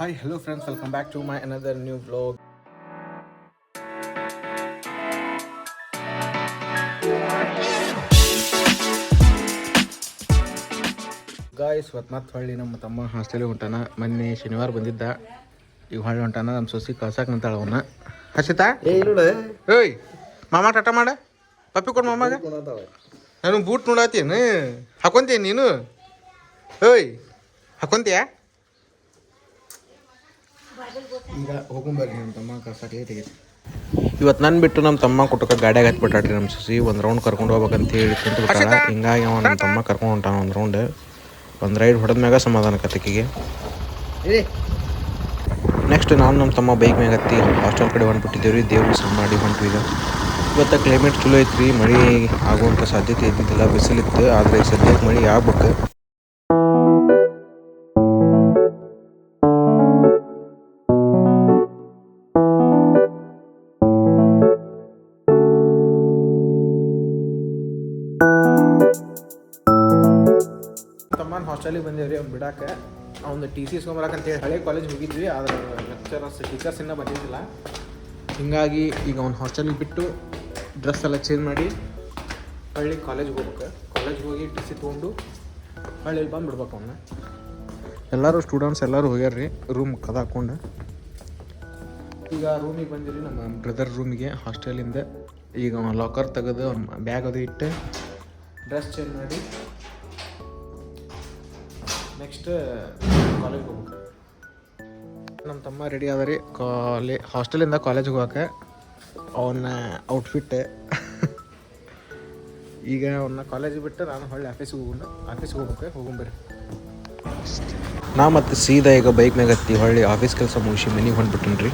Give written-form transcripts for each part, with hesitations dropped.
Hi, hello friends, welcome back to my another new vlog. Guys ಇವತ್ತು ಮತ್ತೆ ಹೊಳ್ಳಿ ನಮ್ಮ ತಮ್ಮ ಹಾಸ್ಟೆಲಿಗೆ ಹೊಂಟಾನ. ಮೊನ್ನೆ ಶನಿವಾರ ಬಂದಿದ್ದ, ಈಗ ಹೊಳ್ಳಿ ಹೊಂಟಾನ. ನಮ್ಮ ಸೊಸಿ ಕಳ್ಸಕ್ಕೆ ನಿಂತಾಳ ಅವನ್ನ. ಹಸಿತಾ ಏಯ್ ಮಾಮ ಟಾಟಾ ಮಾಡ, ಪಪ್ಪಿ ಕೊಡು ಮಾಮಾಗ. ನಾನು ಬೂಟ್ ನೋಡತ್ತೀನಿ, ಹಾಕೊಂತೀನಿ ನೀನು. ಏಯ್ ಹಾಕೊಂತೀಯ? ಈಗ ಹೋಗೊಂಬರ್ರಿ, ನಮ್ಮ ತಮ್ಮ ಕಳ್ಸಕ್ಕೆ ಲೇಟ್ ಆಗೈತಿ. ಇವತ್ತು ನನ್ನ ಬಿಟ್ಟು ನಮ್ಮ ತಮ್ಮ ಕುಟುಕ ಗಾಡಿಯಾಗ ಹತ್ಬಿಟ್ಟಾಡ್ರಿ. ನಮ್ಮ ಸೊಸಿ ಒಂದು ರೌಂಡ್ ಕರ್ಕೊಂಡು ಹೋಗ್ಬೇಕಂತ ಹೇಳಿ ಕುಂತು ಬಿಟ್ಟಾಳ. ಹಿಂಗಾಗಿ ಅವ ನಮ್ಮ ತಮ್ಮ ಕರ್ಕೊಂಡು ಹೊಂಟಾನ ಒಂದು ರೈಡ್ ಹೊಡೆದ ಮ್ಯಾಗ ಸಮಾಧಾನ ಕತ್ತಿಕಿಗೆ. ನೆಕ್ಸ್ಟ್ ನಾನು ನಮ್ಮ ತಮ್ಮ ಬೈಕ್ ಮ್ಯಾಗ ಹತ್ತಿ ಹಾಸ್ಟೆಲ್ ಕಡೆ ಹೊಂಟ್ಬಿಟ್ಟಿದ್ದೇವೆ ರೀ. ದೇವ್ರಿಗೆ ಸಹ ಮಾಡಿ ಹೊಂಟು. ಈಗ ಇವತ್ತು ಕ್ಲೈಮೇಟ್ ಚಲೋ ಐತ್ರಿ, ಮಳೆ ಆಗುವಂಥ ಸಾಧ್ಯತೆ ಇದ್ದಿದ್ದಿಲ್ಲ, ಬಿಸಿಲಿತ್ತು. ಆದರೆ ಸದ್ಯಕ್ಕೆ ಮಳೆ ಆಗ್ಬೇಕು. ತಮ್ಮನ ಹಾಸ್ಟೆಲಿಗೆ ಬಂದೇವ್ರಿ ಅವ್ನು ಬಿಡಾಕ. ಅವ್ನು ಟಿ ಸಿ ಇಸ್ಕೊಂಬರಕಂತೇಳಿ ಹಳೆ ಕಾಲೇಜ್ ಹೋಗಿದ್ವಿ, ಆದರೆ ಟೀಚರ್ಸ್ ಇನ್ನೂ ಬಂದಿದ್ದಿಲ್ಲ. ಹೀಗಾಗಿ ಈಗ ಅವ್ನು ಹಾಸ್ಟೆಲಿಗೆ ಬಿಟ್ಟು ಡ್ರೆಸ್ ಎಲ್ಲ ಚೇಂಜ್ ಮಾಡಿ ಹಳ್ಳಿ ಕಾಲೇಜ್ಗೆ ಹೋಗ್ಬೇಕು. ಕಾಲೇಜ್ಗೆ ಹೋಗಿ ಟಿ ಸಿ ತೊಗೊಂಡು ಹಳ್ಳಿಯಲ್ಲಿ ಬಂದು ಬಿಡ್ಬೇಕು ಅವನ್ನ. ಎಲ್ಲರೂ ಸ್ಟೂಡೆಂಟ್ಸ್ ಎಲ್ಲರೂ ಹೋಗ್ಯಾರ್ರಿ ರೂಮ್ ಕದ ಹಾಕ್ಕೊಂಡು. ಈಗ ರೂಮಿಗೆ ಬಂದಿರಿ, ನಮ್ಮ ಬ್ರದರ್ ರೂಮಿಗೆ ಹಾಸ್ಟೆಲಿಂದ. ಈಗ ಅವ್ನು ಲಾಕರ್ ತೆಗೆದು ಅವ್ನ ಬ್ಯಾಗ್ ಅದು ಇಟ್ಟು ಡ್ರೆಸ್ ಚೇಂಜ್ ಮಾಡಿ ನೆಕ್ಸ್ಟ್ ಕಾಲೇಜ್ಗೆ ಹೋಗ್ಬೇಕು. ನಮ್ಮ ತಮ್ಮ ರೆಡಿ ಆದ ರೀ ಹಾಸ್ಟೆಲಿಂದ ಕಾಲೇಜ್ಗೆ ಹೋಗಕ್ಕೆ. ಅವನ್ನ ಔಟ್ಫಿಟ್ ಈಗ ಅವನ್ನ ಕಾಲೇಜಿಗೆ ಬಿಟ್ಟು ನಾನು ಹೊಳ್ಳಿ ಆಫೀಸ್ಗೆ ಹೋಗ್ಬೇಕು. ನಾ ಮತ್ತು ಸೀದಾ ಈಗ ಬೈಕ್ ಮ್ಯಾಗ ಹತ್ತಿ ಹೊಳ್ಳಿ ಆಫೀಸ್ ಕೆಲಸ ಮುಗಿಸಿ ಮನೆಗೆ ಹೊಂಟ್ಬಿಟ್ಟನ್ರಿ.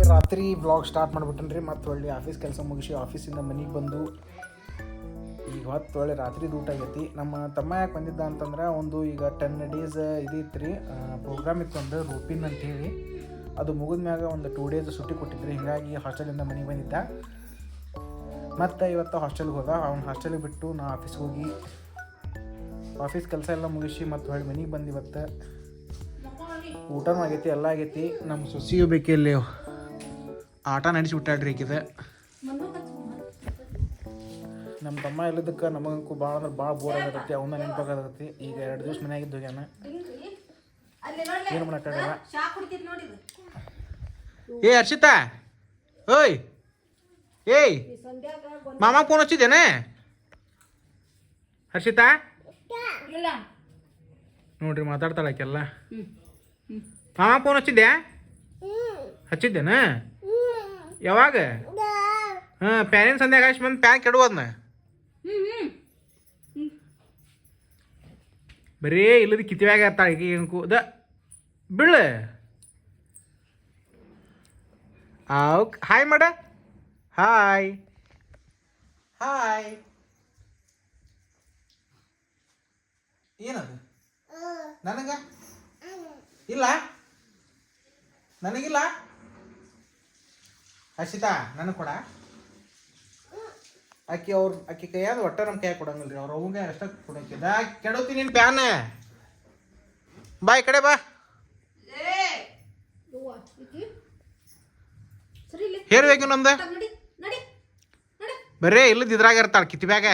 ರಾತ್ರಿ ವ್ಲಾಗ್ ಸ್ಟಾರ್ಟ್ ಮಾಡಿಬಿಟ್ಟನ್ರಿ. ಮತ್ತು ಒಳ್ಳೆ ಆಫೀಸ್ ಕೆಲಸ ಮುಗಿಸಿ ಆಫೀಸಿಂದ ಮನೆಗೆ ಬಂದು ಈಗ ಒಳ್ಳೆ ರಾತ್ರಿದು ಊಟ ಆಗೈತಿ. ನಮ್ಮ ತಮ್ಮ ಯಾಕೆ ಬಂದಿದ್ದ ಅಂತಂದ್ರೆ ಒಂದು ಈಗ 10 days ಇದಿತ್ತು ರೀ, ಪ್ರೋಗ್ರಾಮ್ ಇತ್ತು ಒಂದು ರೂಪಿನ್ ಅಂತೇಳಿ. ಅದು ಮುಗಿದ ಮ್ಯಾಗ ಒಂದು 2 days ಸುಟ್ಟಿ ಕೊಟ್ಟಿದ್ರಿ. ಹೀಗಾಗಿ ಹಾಸ್ಟೆಲಿಂದ ಮನೆಗೆ ಬಂದಿದ್ದ. ಮತ್ತು ಇವತ್ತು ಹಾಸ್ಟೆಲ್ಗೆ ಹೋದ. ಅವ್ನು ಹಾಸ್ಟೆಲಿಗೆ ಬಿಟ್ಟು ನಾ ಆಫೀಸ್ಗೆ ಹೋಗಿ ಆಫೀಸ್ ಕೆಲಸ ಎಲ್ಲ ಮುಗಿಸಿ ಮತ್ತು ಹೊಳ್ಳಿ ಮನೆಗೆ ಬಂದು ಇವತ್ತು ಊಟನೂ ಆಗೈತಿ, ಎಲ್ಲ ಆಗೈತಿ. ನಮ್ಮ ಸೊಸಿಯು ಬೇಕಿಲ್ಲಿ ಆಟ ನಡೆಸಿಬಿಟ್ಟಾಡ್ರಿ ಈಗಿದೆ. ನಮ್ಮ ತಮ್ಮ ಇಲ್ಲದಕ್ಕೆ ನಮಗಂಕೂ ಭಾಳ ಅಂದ್ರೆ ಭಾಳ ಬೋರ್ ಆಗತೈತಿ. ಅವನ್ನ ನೆನಪಾಗತೈತಿ. ಈಗ 2 ದಿವ್ಸ ಮನೆಯಾಗಿದ್ದು ಹೋಗ್ಯಾನ, ಏನು ಮಾಡೋಕ್ಕಾಗಲ್ಲ. ಏ ಹರ್ಷಿತಾ, ಓಯ್ ಏಯ್ ಮಾಮ ಫೋನ್ ಹಚ್ಚಿದ್ದೇನೆ ಹರ್ಷಿತಾ? ನೋಡ್ರಿ ಮಾತಾಡ್ತಾಳಕ್ಕೆಲ್ಲ. ಮಾಮ ಫೋನ್ ಹಚ್ಚಿದ್ದೇನ? ಯಾವಾಗ? ಹಾಂ, ಪ್ಯಾನಿನ ಸಂಧ್ಯಾಗ ಹಾಕಿ ಬಂದು ಪ್ಯಾನ್ ಕೆಡುವದನ್ನ ಬರೀ ಇಲ್ಲದ ಕಿತಿವ್ಯಾಗ ಇರ್ತಾಳೆ ಈಗ. ಏನಕ್ಕೂ ಬೀಳು. ಹಾಯ್ ಮಾಡ. ಹಾಯ್ ಏನದು ನನಗ ಇಲ್ಲ, ನನಗಿಲ್ಲ. ಹರ್ಷಿತಾ ನನಗೆ ಕೊಡ. ಆಕಿ ಕೈಯಾದ ಒಟ್ಟ ನಮ್ಮ ಕೈಯಾಗ ಕೊಡಂಗಿಲ್ಲ ರೀ. ಅವ್ರ ಅವಂಗೆ ಅಷ್ಟ ಕೊಡೋಕಿದ ಕೆಡೋತೀನಿ ನಿನ್ನ ಪ್ಯಾನ್. ಬಾ ಈ ಕಡೆ ಬಾ. ಹೇರ್ಬೇಕು ನಮ್ದು ಬರೇ ಇಲ್ಲದ ಇದ್ರಾಗ ಇರ್ತಾಳೆ ಕಿತಿಬ್ಯಾಗ.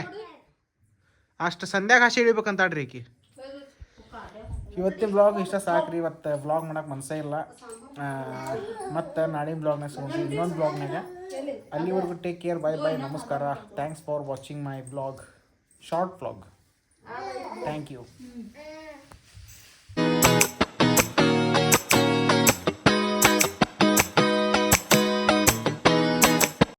ಅಷ್ಟು ಸಂಧ್ಯಾಗ ಹಾಸಿ ಹಿಡಿಬೇಕಂತಾಳ್ರಿ ಈಕಿ. ಇವತ್ತಿನ ಬ್ಲಾಗ್ ಇಷ್ಟ ಸಾಕ್ರಿ. ಇವತ್ತು ಬ್ಲಾಗ್ ಮಾಡಕ್ಕೆ ಮನಸ್ಸೇ ಇಲ್ಲ. ಮತ್ತು ನಾಳಿನ ಬ್ಲಾಗ್ನಾಗ ಸಿಗೋಣ ಇನ್ನೊಂದು ಬ್ಲಾಗ್ನಾಗ. ಅಲ್ಲಿವರೆಗೂ ಟೇಕ್ ಕೇರ್, ಬಾಯ್ ಬಾಯ್, ನಮಸ್ಕಾರ. Thanks for watching my blog, short blog. Thank you.